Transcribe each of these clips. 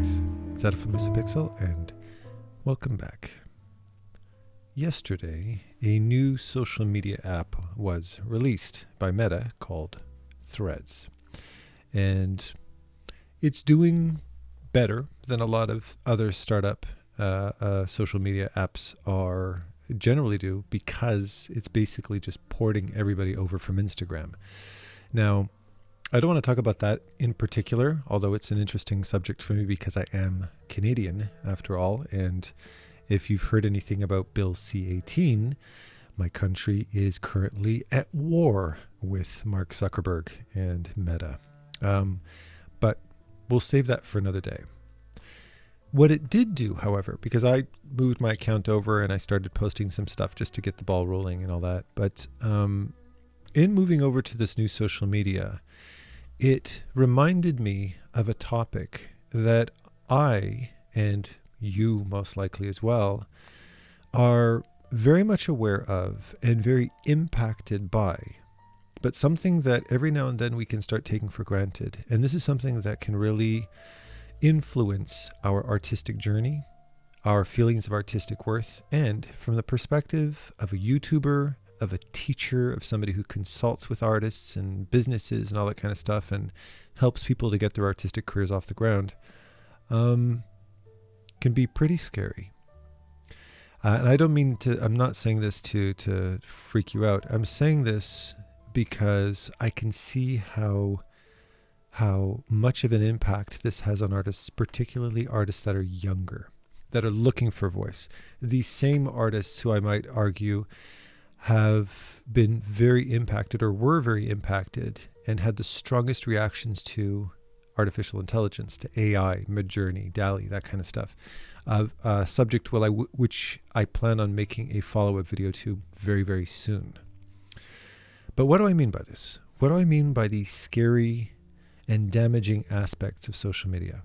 guys, it's Ed from LUCIDPIXUL and welcome back. Yesterday, a new social media app was released by Meta called Threads. And it's doing better than a lot of other startup social media apps are generally do, because it's basically just porting everybody over from Instagram. Now, I don't want to talk about that in particular, although it's an interesting subject for me because I am Canadian after all. And if you've heard anything about Bill C-18, my country is currently at war with Mark Zuckerberg and Meta. But we'll save that for another day. What it did do, however, because I moved my account over and I started posting some stuff just to get the ball rolling and all that. But in moving over to this new social media, it reminded me of a topic that I, and you most likely as well, are very much aware of and very impacted by, but something that every now and then we can start taking for granted. And this is something that can really influence our artistic journey, our feelings of artistic worth, and from the perspective of a YouTuber, of a teacher, of somebody who consults with artists and businesses and all that kind of stuff and helps people to get their artistic careers off the ground, can be pretty scary. And I don't mean to, I'm not saying this to freak you out. I'm saying this because I can see how much of an impact this has on artists, particularly artists that are younger, that are looking for voice. These same artists who I might argue have been very impacted or were very impacted and had the strongest reactions to artificial intelligence, to AI, Midjourney, DALL-E, that kind of stuff. A subject which I plan on making a follow-up video to very, very soon. But what do I mean by this? What do I mean by these scary and damaging aspects of social media?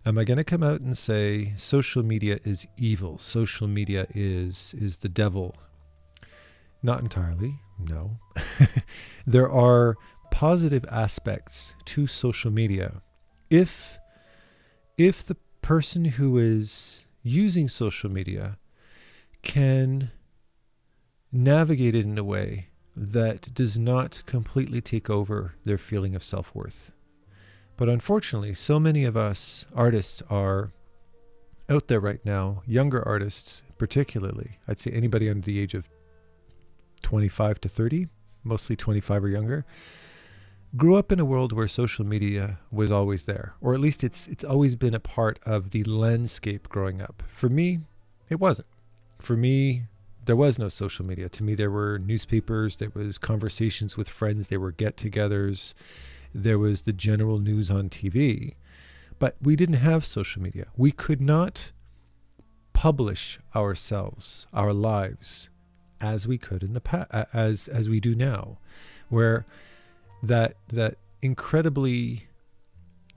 Am I going to come out and say social media is evil, social media is the devil? Not entirely, no. There are positive aspects to social media. If the person who is using social media can navigate it in a way that does not completely take over their feeling of self-worth. But unfortunately, so many of us artists are out there right now, younger artists particularly, I'd say anybody under the age of 25 to 30, mostly 25 or younger, grew up in a world where social media was always there, or at least it's always been a part of the landscape growing up. For me, it wasn't. For me, there was no social media. To me, there were newspapers, there was conversations with friends, there were get-togethers, there was the general news on TV, but we didn't have social media. We could not publish ourselves, our lives, as we could in the past, as we do now, where that incredibly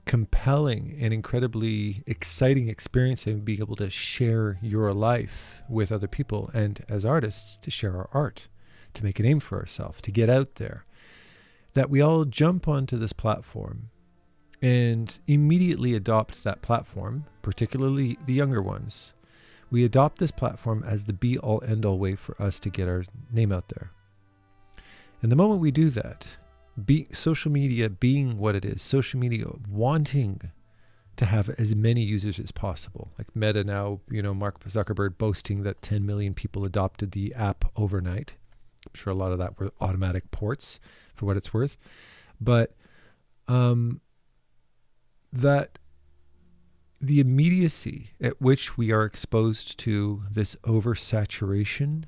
compelling and incredibly exciting experience of being able to share your life with other people, and as artists to share our art, to make a name for ourselves, to get out there, that we all jump onto this platform and immediately adopt that platform, particularly the younger ones. We adopt this platform as the be-all, end-all way for us to get our name out there. And the moment we do that, social media being what it is, social media wanting to have as many users as possible, like Meta now, Mark Zuckerberg boasting that 10 million people adopted the app overnight. I'm sure a lot of that were automatic ports for what it's worth. But that the immediacy at which we are exposed to this oversaturation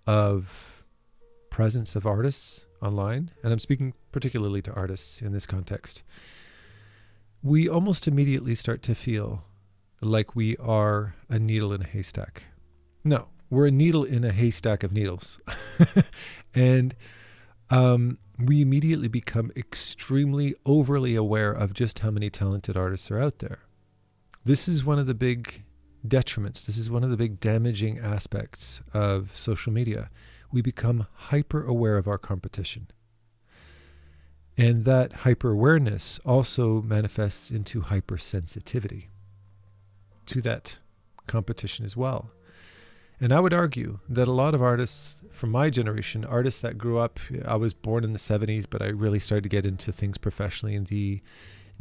of presence of artists online, and I'm speaking particularly to artists in this context, we almost immediately start to feel like we are a needle in a haystack. No, we're a needle in a haystack of needles. And we immediately become extremely overly aware of just how many talented artists are out there. This is one of the big detriments. This is one of the big damaging aspects of social media. We become hyper aware of our competition. And that hyper-awareness also manifests into hypersensitivity to that competition as well. And I would argue that a lot of artists from my generation, artists that grew up, I was born in the 70s, but I really started to get into things professionally in the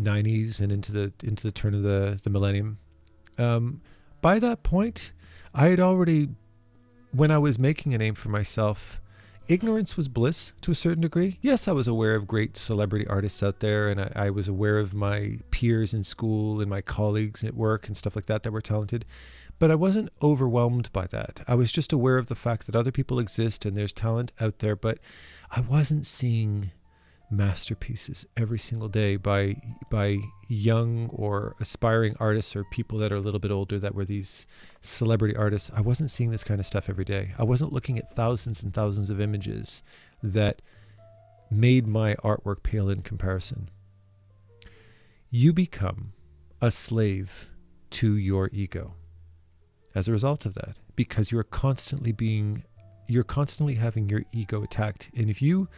90s and into the turn of the millennium. By that point, I had already, when I was making a name for myself, ignorance was bliss to a certain degree. Yes, I was aware of great celebrity artists out there, and I was aware of my peers in school and my colleagues at work and stuff like that were talented. But I wasn't overwhelmed by that. I was just aware of the fact that other people exist and there's talent out there, but I wasn't seeing masterpieces every single day by young or aspiring artists or people that are a little bit older that were these celebrity artists. I wasn't seeing this kind of stuff every day. I wasn't looking at thousands and thousands of images that made my artwork pale in comparison. You become a slave to your ego as a result of that, because you're constantly having your ego attacked. And if you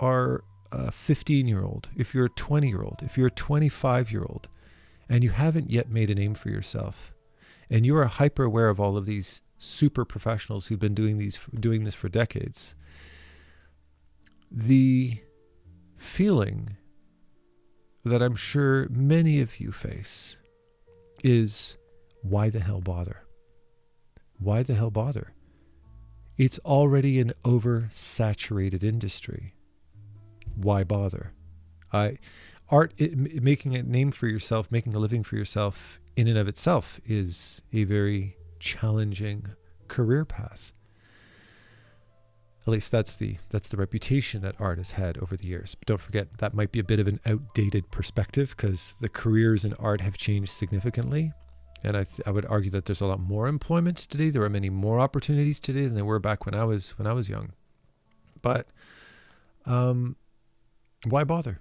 are a 15-year-old, if you're a 20-year-old, if you're a 25-year-old, and you haven't yet made a name for yourself, and you are hyper aware of all of these super professionals who've been doing this for decades, the feeling that I'm sure many of you face is, why the hell bother? Why the hell bother? It's already an oversaturated industry. Why bother? Making a name for yourself, making a living for yourself in and of itself is a very challenging career path. At least that's the reputation that art has had over the years. But don't forget, that might be a bit of an outdated perspective, because the careers in art have changed significantly. And I would argue that there's a lot more employment today. There are many more opportunities today than there were back when I was young. But why bother?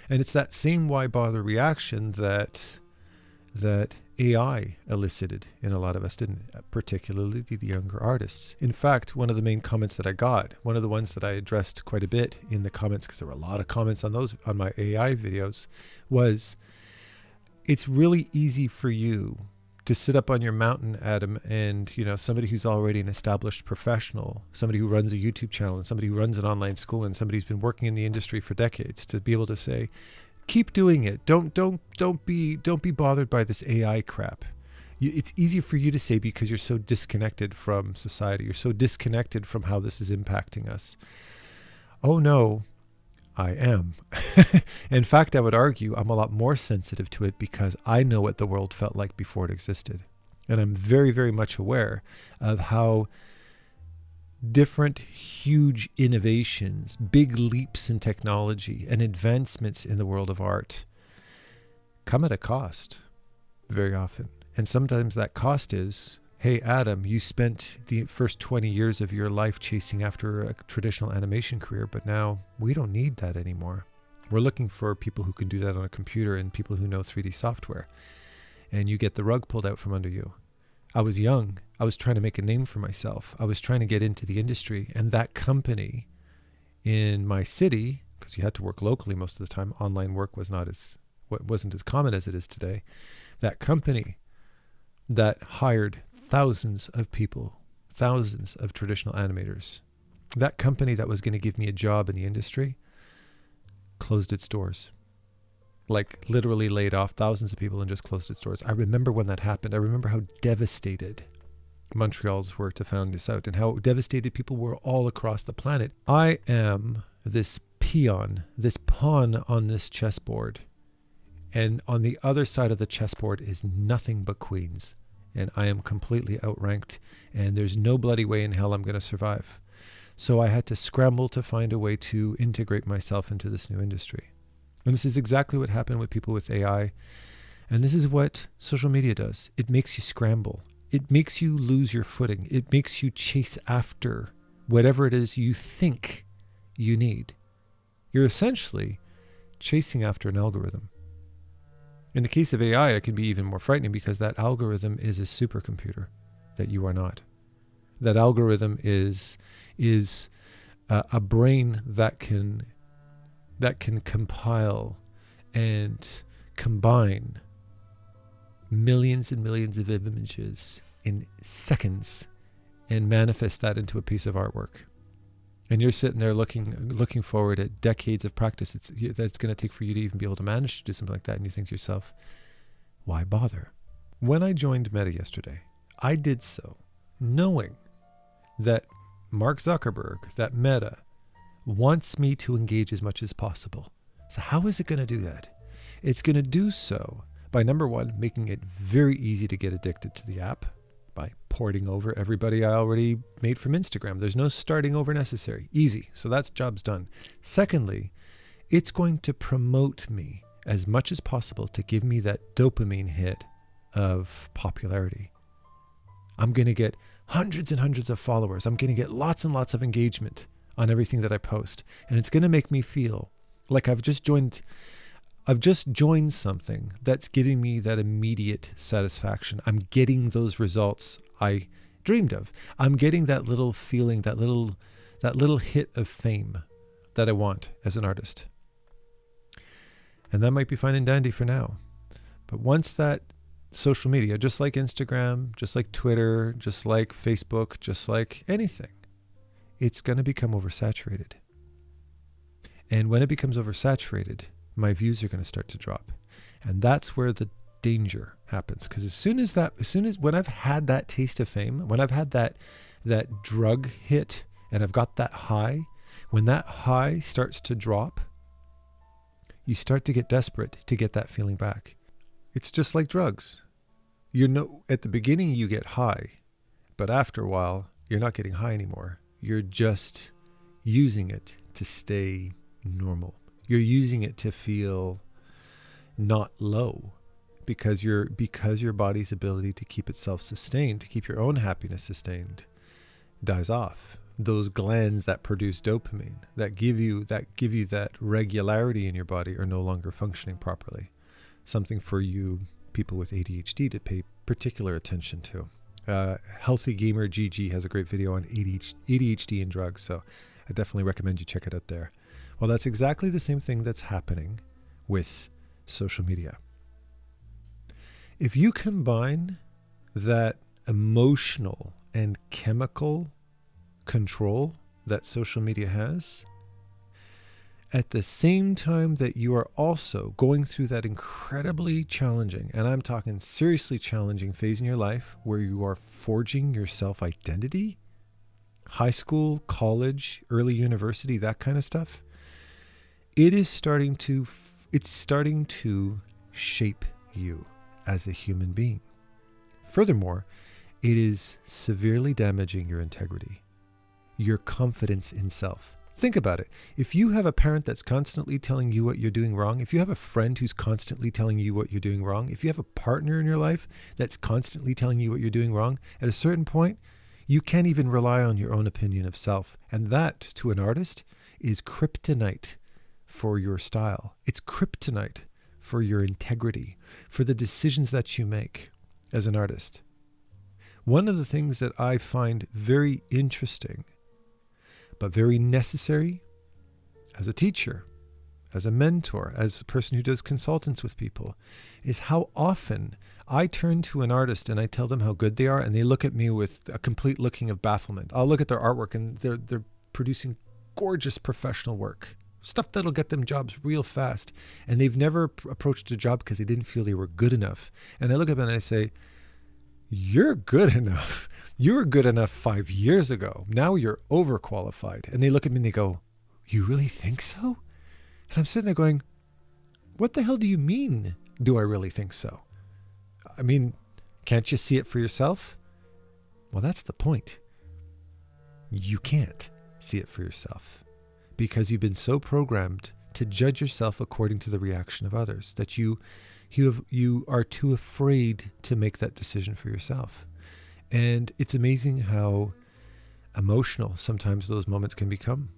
And it's that same why bother reaction that AI elicited in a lot of us, didn't it? Particularly the younger artists. In fact, one of the main comments that I got, one of the ones that I addressed quite a bit in the comments, because there were a lot of comments on my AI videos, was, it's really easy for you to sit up on your mountain, Adam, and somebody who's already an established professional, somebody who runs a YouTube channel, and somebody who runs an online school, and somebody who's been working in the industry for decades, to be able to say, keep doing it. Don't be bothered by this AI crap. It's easy for you to say because you're so disconnected from society. You're so disconnected from how this is impacting us. Oh no, I am. In fact, I would argue I'm a lot more sensitive to it because I know what the world felt like before it existed. And I'm very, very much aware of how different huge innovations, big leaps in technology and advancements in the world of art come at a cost very often. And sometimes that cost is, hey, Adam, you spent the first 20 years of your life chasing after a traditional animation career, but now we don't need that anymore. We're looking for people who can do that on a computer and people who know 3D software. And you get the rug pulled out from under you. I was young. I was trying to make a name for myself. I was trying to get into the industry. And that company in my city, because you had to work locally most of the time, online work wasn't as common as it is today. That company that hired thousands of people, thousands of traditional animators, that company that was going to give me a job in the industry, closed its doors. Like literally laid off thousands of people and just closed its doors. I remember when that happened. I remember how devastated Montreal's were to find this out and how devastated people were all across the planet. I am this peon, this pawn on this chessboard. And on the other side of the chessboard is nothing but queens. And I am completely outranked. And there's no bloody way in hell I'm going to survive. So I had to scramble to find a way to integrate myself into this new industry. And this is exactly what happened with people with AI. And this is what social media does. It makes you scramble. It makes you lose your footing. It makes you chase after whatever it is you think you need. You're essentially chasing after an algorithm. In the case of AI, it can be even more frightening because that algorithm is a supercomputer that you are not. That algorithm is a brain that can that can compile and combine millions and millions of images in seconds and manifest that into a piece of artwork. And you're sitting there looking forward at decades of practice that's going to take for you to even be able to manage to do something like that. And you think to yourself, why bother? When I joined Meta yesterday, I did so knowing that Mark Zuckerberg, that Meta, wants me to engage as much as possible. So how is it going to do that? It's going to do so by, number one, making it very easy to get addicted to the app by porting over everybody I already made from Instagram. There's no starting over necessary. Easy. So that's job's done. Secondly, it's going to promote me as much as possible to give me that dopamine hit of popularity. I'm going to get hundreds and hundreds of followers. I'm going to get lots and lots of engagement on everything that I post. And it's going to make me feel like I've just joined something that's giving me that immediate satisfaction. I'm getting those results I dreamed of. I'm getting that little feeling, that little hit of fame that I want as an artist. And that might be fine and dandy for now. But once that social media, just like Instagram, just like Twitter, just like Facebook, just like anything, it's going to become oversaturated. And when it becomes oversaturated, my views are going to start to drop. And that's where the danger happens. Because when I've had that taste of fame, when I've had that drug hit and I've got that high, when that high starts to drop, you start to get desperate to get that feeling back. It's just like drugs. At the beginning you get high, but after a while, you're not getting high anymore. You're just using it to stay normal. You're using it to feel not low because your body's ability to keep itself sustained, to keep your own happiness sustained, dies off. Those glands that produce dopamine, that give you that regularity in your body, are no longer functioning properly. Something for you people with ADHD to pay particular attention to. Healthy Gamer GG has a great video on ADHD and drugs, so I definitely recommend you check it out there. Well, that's exactly the same thing that's happening with social media. If you combine that emotional and chemical control that social media has, at the same time that you are also going through that incredibly challenging, and I'm talking seriously challenging phase in your life where you are forging your self-identity, high school, college, early university, that kind of stuff, it's starting to shape you as a human being. Furthermore, it is severely damaging your integrity, your confidence in self. Think about it. If you have a parent that's constantly telling you what you're doing wrong, if you have a friend who's constantly telling you what you're doing wrong, if you have a partner in your life that's constantly telling you what you're doing wrong, at a certain point, you can't even rely on your own opinion of self. And that, to an artist, is kryptonite for your style. It's kryptonite for your integrity, for the decisions that you make as an artist. One of the things that I find very interesting, but very necessary as a teacher, as a mentor, as a person who does consultants with people, is how often I turn to an artist and I tell them how good they are, and they look at me with a complete looking of bafflement. I'll look at their artwork and they're producing gorgeous professional work, stuff that'll get them jobs real fast, and they've never approached a job because they didn't feel they were good enough. And I look at them and I say, you're good enough. You were good enough 5 years ago. Now you're overqualified. And they look at me and they go, you really think so? And I'm sitting there going, what the hell do you mean, do I really think so? I mean, can't you see it for yourself? Well, that's the point. You can't see it for yourself because you've been so programmed to judge yourself according to the reaction of others that you are too afraid to make that decision for yourself. And it's amazing how emotional sometimes those moments can become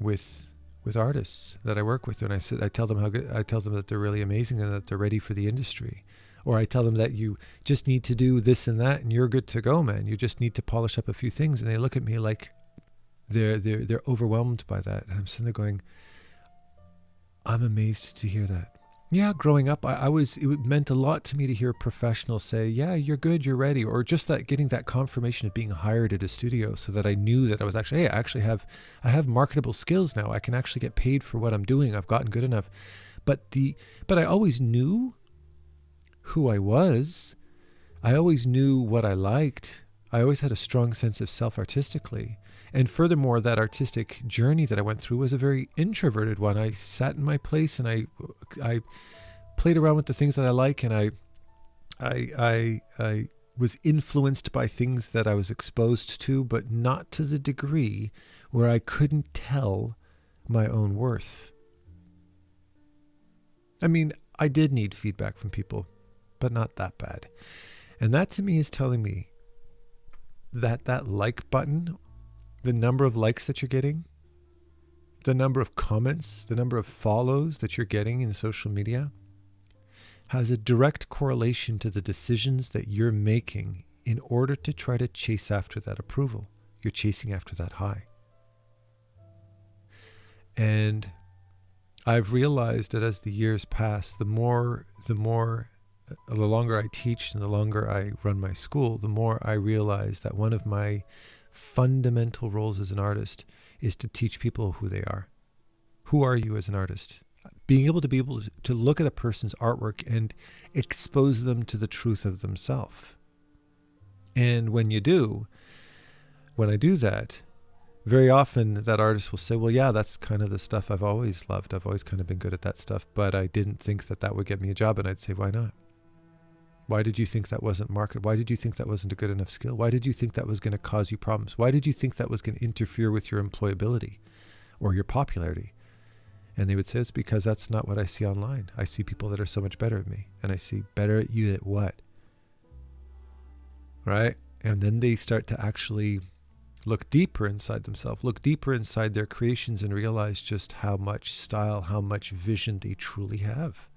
with artists that I work with. And I tell them how good, I tell them that they're really amazing and that they're ready for the industry. Or I tell them that you just need to do this and that and you're good to go, man. You just need to polish up a few things. And they look at me like they're overwhelmed by that. And I'm sitting there going, I'm amazed to hear that. Yeah, growing up, it meant a lot to me to hear professionals say, yeah, you're good, you're ready. Or just that getting that confirmation of being hired at a studio so that I knew that I was actually, hey, I have marketable skills now. I can actually get paid for what I'm doing. I've gotten good enough. But I always knew who I was. I always knew what I liked. I always had a strong sense of self artistically. And furthermore, that artistic journey that I went through was a very introverted one. I sat in my place and I played around with the things that I like, and I was influenced by things that I was exposed to, but not to the degree where I couldn't tell my own worth. I mean, I did need feedback from people, but not that bad. And that to me is telling me that like button, the number of likes that you're getting, the number of comments, the number of follows that you're getting in social media has a direct correlation to the decisions that you're making in order to try to chase after that approval. You're chasing after that high. And I've realized that as the years pass, the longer I teach and the longer I run my school, the more I realize that one of my fundamental roles as an artist is to teach people who they are. Who are you as an artist? Being able to look at a person's artwork and expose them to the truth of themselves. And when I do that, very often that artist will say, well, yeah, that's kind of the stuff I've always loved. I've always kind of been good at that stuff, but I didn't think that would get me a job. And I'd say, why not? Why did you think that wasn't market? Why did you think that wasn't a good enough skill? Why did you think that was going to cause you problems? Why did you think that was going to interfere with your employability or your popularity? And they would say, it's because that's not what I see online. I see people that are so much better at me. And I see better at you at what? Right? And then they start to actually look deeper inside themselves, look deeper inside their creations and realize just how much style, how much vision they truly have.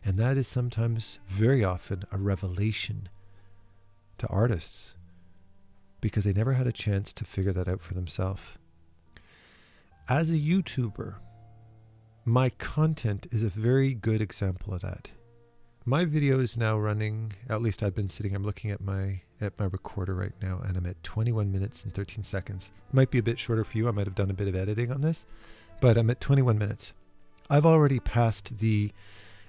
And that is sometimes, very often, a revelation to artists because they never had a chance to figure that out for themselves. As a YouTuber, my content is a very good example of that. My video is now running, at least I'm looking at my recorder right now, and I'm at 21 minutes and 13 seconds. It might be a bit shorter for you. I might have done a bit of editing on this, but I'm at 21 minutes. I've already passed the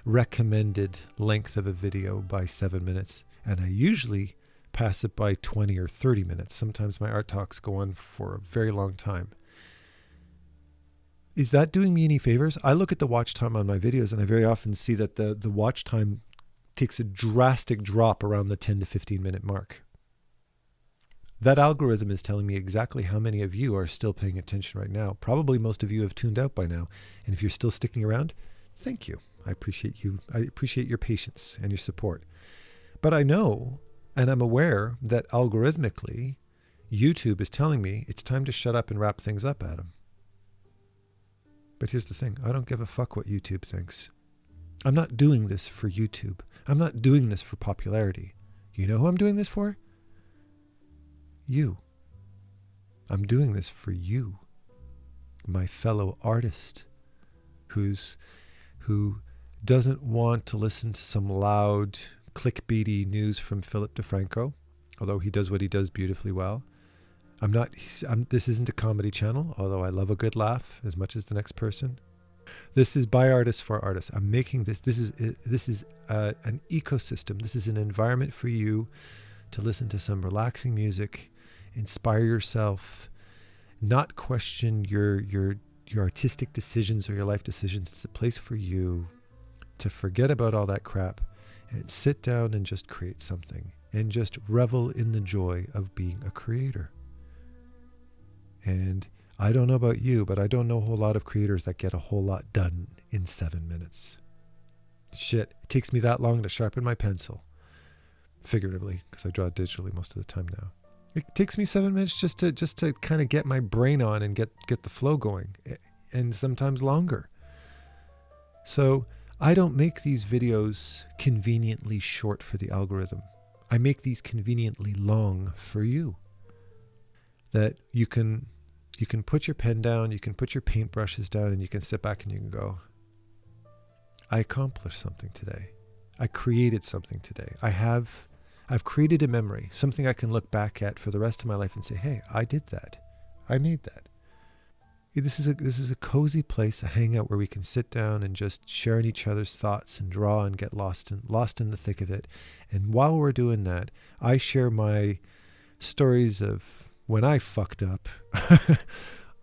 recommended length of a video by 7 minutes, and I usually pass it by 20 or 30 minutes. Sometimes my art talks go on for a very long time. Is that doing me any favors? I look at the watch time on my videos, and I very often see that the watch time takes a drastic drop around the 10 to 15 minute mark. That algorithm is telling me exactly how many of you are still paying attention right now. Probably most of you have tuned out by now. And if you're still sticking around, thank you. I appreciate you. I appreciate your patience and your support. But I know, and I'm aware that algorithmically, YouTube is telling me it's time to shut up and wrap things up, Adam. But here's the thing. I don't give a fuck what YouTube thinks. I'm not doing this for YouTube. I'm not doing this for popularity. You know who I'm doing this for? You. I'm doing this for you, my fellow artist, who doesn't want to listen to some loud, clickbaity news from Philip DeFranco, although he does what he does beautifully well. This isn't a comedy channel, although I love a good laugh as much as the next person. This is by artists for artists. I'm making this. This is an ecosystem. This is an environment for you to listen to some relaxing music, inspire yourself, not question your artistic decisions or your life decisions. It's a place for you to forget about all that crap and sit down and just create something and just revel in the joy of being a creator. And I don't know about you, but I don't know a whole lot of creators that get a whole lot done in 7 minutes. Shit, it takes me that long to sharpen my pencil. Figuratively, because I draw digitally most of the time now. It takes me 7 minutes just to kind of get my brain on and get the flow going, and sometimes longer. So I don't make these videos conveniently short for the algorithm. I make these conveniently long for you. That you can put your pen down, you can put your paintbrushes down, and you can sit back and you can go, I accomplished something today. I created something today. I've created a memory, something I can look back at for the rest of my life and say, hey, I did that. I made that. This is a cozy place, a hangout where we can sit down and just share in each other's thoughts and draw and get lost in the thick of it. And while we're doing that, I share my stories of when I fucked up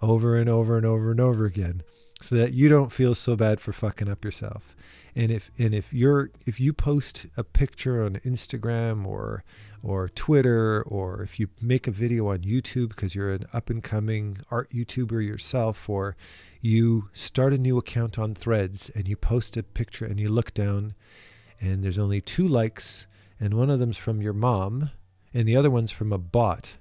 over and over and over and over again, so that you don't feel so bad for fucking up yourself. And if you post a picture on Instagram or Twitter, or if you make a video on YouTube because you're an up-and-coming art YouTuber yourself, or you start a new account on Threads and you post a picture and you look down and there's only 2 likes, and one of them's from your mom and the other one's from a bot,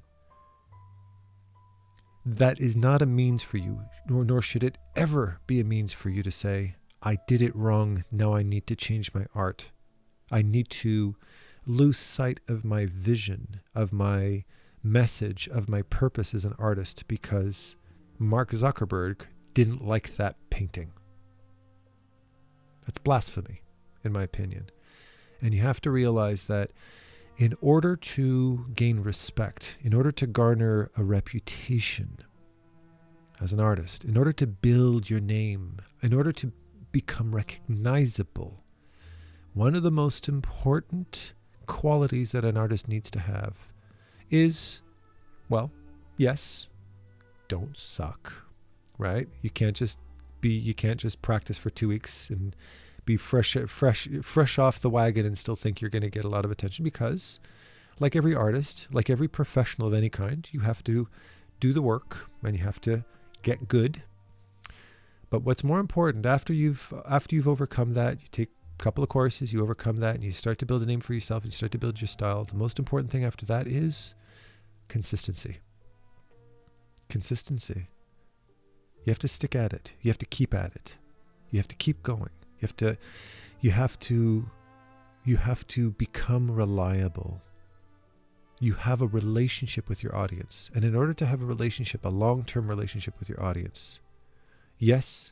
that is not a means for you, nor should it ever be a means for you to say, I did it wrong, now I need to change my art. I need to lose sight of my vision, of my message, of my purpose as an artist because Mark Zuckerberg didn't like that painting. That's blasphemy, in my opinion. And you have to realize that in order to gain respect, in order to garner a reputation as an artist, in order to build your name, in order to become recognizable, one of the most important qualities that an artist needs to have is, well, yes, don't suck, right? You can't just practice for 2 weeks and be fresh off the wagon and still think you're going to get a lot of attention, because like every artist, like every professional of any kind, you have to do the work and you have to get good. But what's more important, after you've overcome that, you take a couple of courses, you overcome that, and you start to build a name for yourself, and you start to build your style. The most important thing after that is consistency. Consistency. You have to stick at it. You have to keep at it. You have to keep going. You have to become reliable. You have a relationship with your audience. And in order to have a long-term relationship with your audience, yes,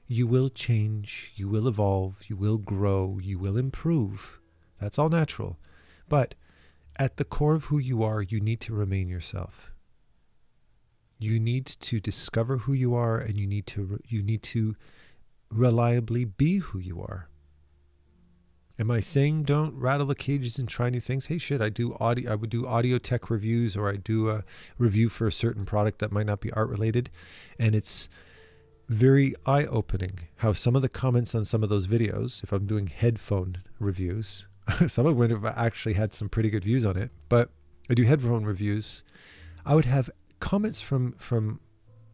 you will change, you will evolve, you will grow, you will improve. That's all natural. But at the core of who you are, you need to remain yourself. You need to discover who you are, and you need to reliably be who you are. Am I saying don't rattle the cages and try new things? Hey, shit, I would do audio tech reviews, or I do a review for a certain product that might not be art related, and it's very eye-opening how some of the comments on some of those videos, if I'm doing headphone reviews, some of them have actually had some pretty good views on it, but I do headphone reviews, I would have comments from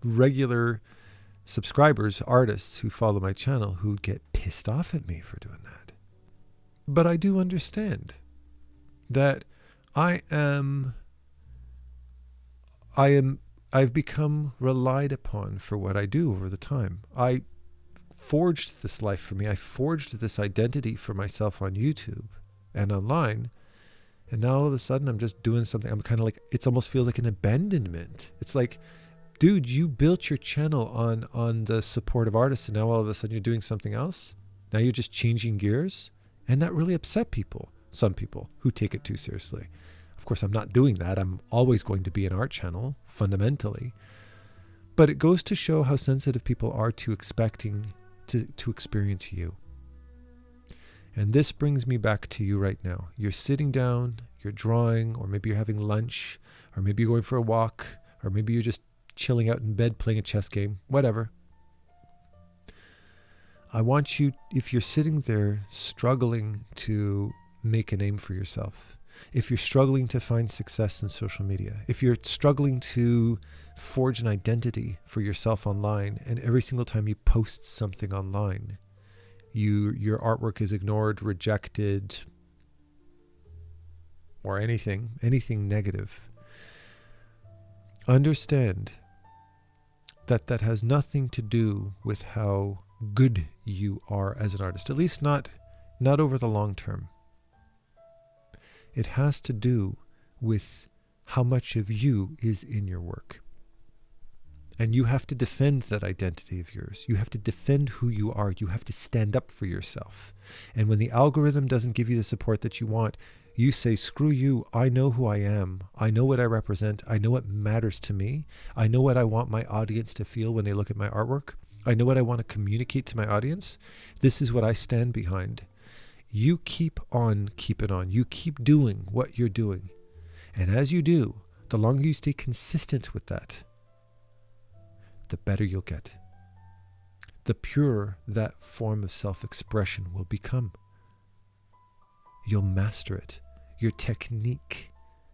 regular subscribers, artists who follow my channel, who get pissed off at me for doing that. But I do understand that I've become relied upon for what I do over the time. I forged this life for me. I forged this identity for myself on YouTube and online. And now all of a sudden I'm just doing something. I'm kind of like, it almost feels like an abandonment. It's like, dude, you built your channel on the support of artists, and now all of a sudden you're doing something else. Now you're just changing gears. And that really upset people, some people who take it too seriously. Of course, I'm not doing that. I'm always going to be an art channel, fundamentally. But it goes to show how sensitive people are to expecting to experience you. And this brings me back to you right now. You're sitting down, you're drawing, or maybe you're having lunch, or maybe you're going for a walk, or maybe you're just chilling out in bed playing a chess game, whatever. I want you, if you're sitting there struggling to make a name for yourself, if you're struggling to find success in social media, if you're struggling to forge an identity for yourself online, and every single time you post something online, your artwork is ignored, rejected, or anything negative, understand that has nothing to do with how good you are as an artist, at least not over the long term. It has to do with how much of you is in your work. And you have to defend that identity of yours. You have to defend who you are. You have to stand up for yourself. And when the algorithm doesn't give you the support that you want, you say, screw you. I know who I am. I know what I represent. I know what matters to me. I know what I want my audience to feel when they look at my artwork. I know what I want to communicate to my audience. This is what I stand behind. You keep on keeping on. You keep doing what you're doing. And as you do, the longer you stay consistent with that, the better you'll get. The purer that form of self-expression will become. You'll master it. Your technique,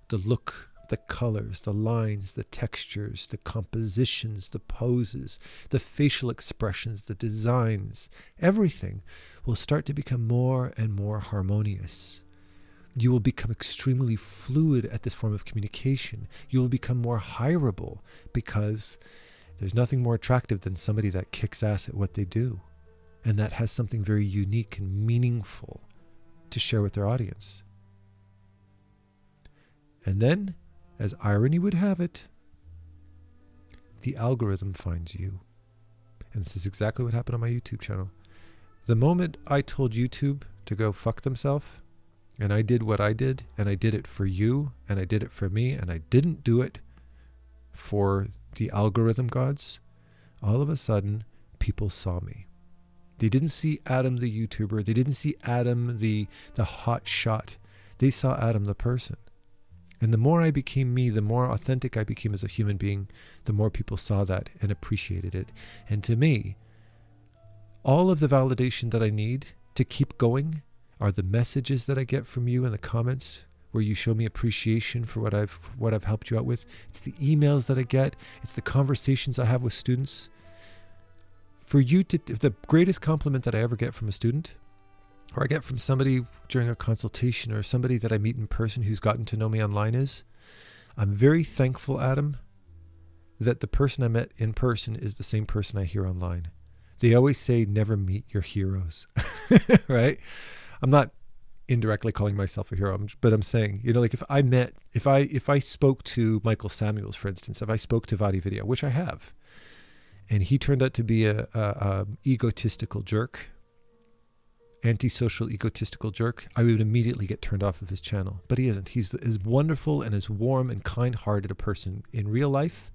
the look, the colors, the lines, the textures, the compositions, the poses, the facial expressions, the designs, everything will start to become more and more harmonious. You will become extremely fluid at this form of communication. You will become more hireable because there's nothing more attractive than somebody that kicks ass at what they do and that has something very unique and meaningful to share with their audience. And then, as irony would have it, the algorithm finds you. And this is exactly what happened on my YouTube channel. The moment I told YouTube to go fuck themselves, and I did what I did, and I did it for you, and I did it for me, and I didn't do it for the algorithm gods, all of a sudden, people saw me. They didn't see Adam the YouTuber. They didn't see Adam the hot shot. They saw Adam the person. And the more I became me, the more authentic I became as a human being, the more people saw that and appreciated it. And to me, all of the validation that I need to keep going are the messages that I get from you in the comments, where you show me appreciation for what I've helped you out with. It's the emails that I get. It's the conversations I have with students. For you to, the greatest compliment that I ever get from a student, or I get from somebody during a consultation, or somebody that I meet in person who's gotten to know me online, is, I'm very thankful, Adam, that the person I met in person is the same person I hear online. They always say, never meet your heroes, right? I'm not indirectly calling myself a hero, but I'm saying, like if I spoke to Michael Samuels, for instance, if I spoke to Vadi Video, which I have, and he turned out to be a egotistical jerk, antisocial, egotistical jerk, I would immediately get turned off of his channel. But he isn't. He's as wonderful and as warm and kind-hearted a person in real life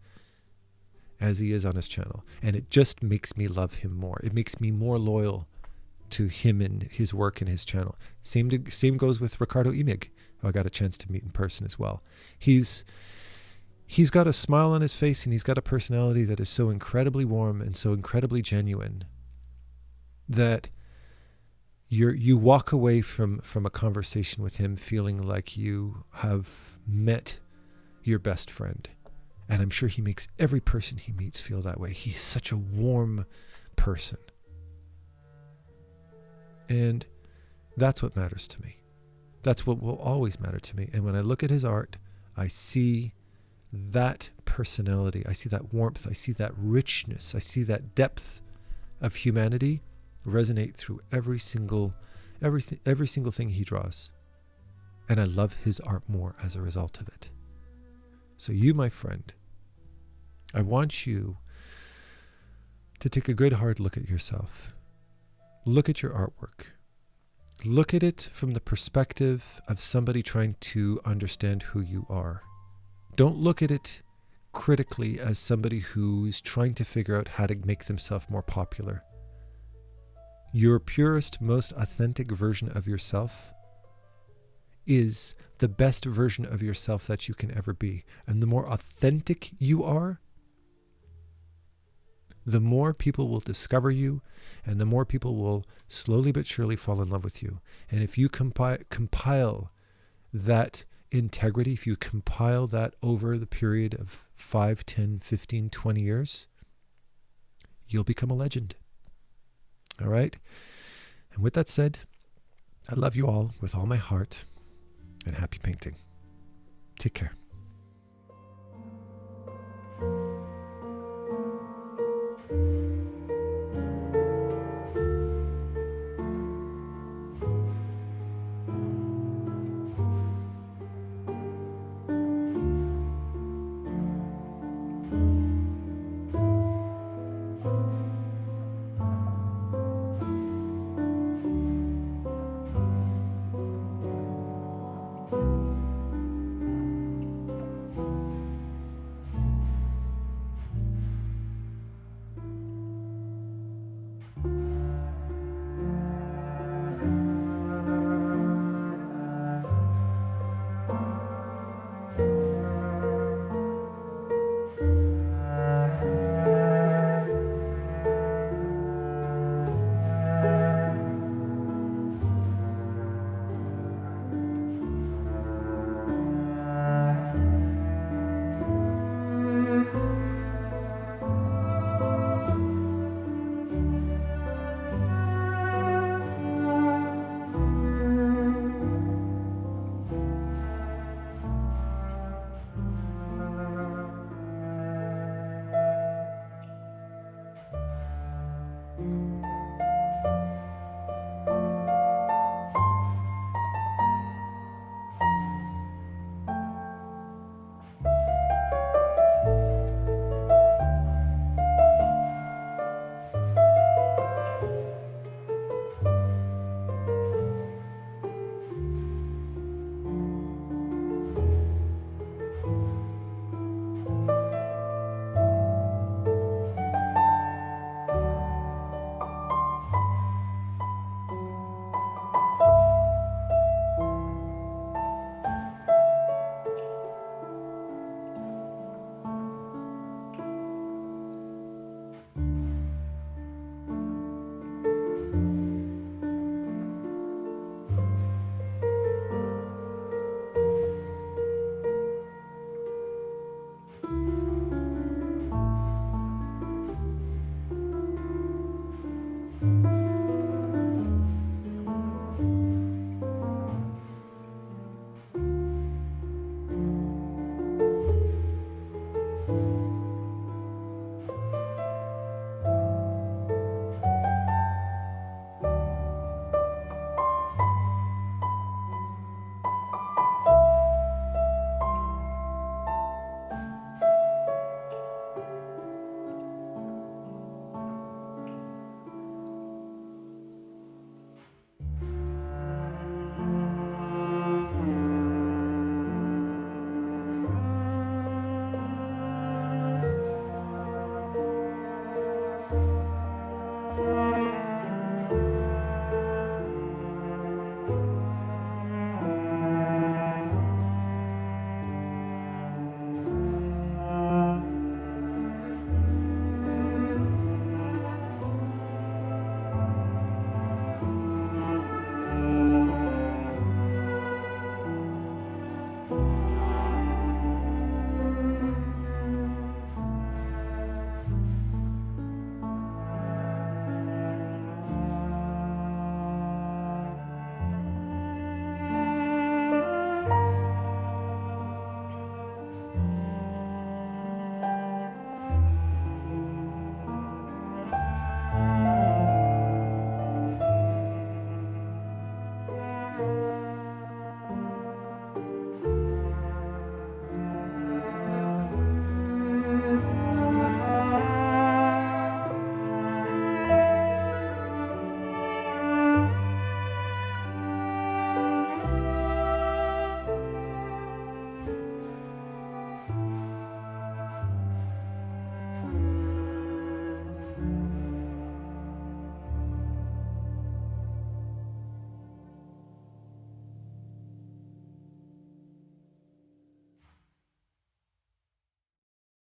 as he is on his channel. And it just makes me love him more. It makes me more loyal to him and his work and his channel. Same goes with Ricardo Imig, who I got a chance to meet in person as well. He's got a smile on his face, and he's got a personality that is so incredibly warm and so incredibly genuine that you walk away from a conversation with him feeling like you have met your best friend. And I'm sure he makes every person he meets feel that way. He's such a warm person. And that's what matters to me. That's what will always matter to me. And when I look at his art, I see that personality. I see that warmth. I see that richness. I see that depth of humanity resonate through every single thing he draws. And I love his art more as a result of it. So you, my friend, I want you to take a good hard look at yourself. Look at your artwork. Look at it from the perspective of somebody trying to understand who you are. Don't look at it critically as somebody who's trying to figure out how to make themselves more popular. Your purest, most authentic version of yourself is the best version of yourself that you can ever be. And the more authentic you are, the more people will discover you, and the more people will slowly but surely fall in love with you. And if you compile that integrity, if you compile that over the period of 5, 10, 15, 20 years, you'll become a legend. All right? And with that said, I love you all with all my heart, and happy painting. Take care.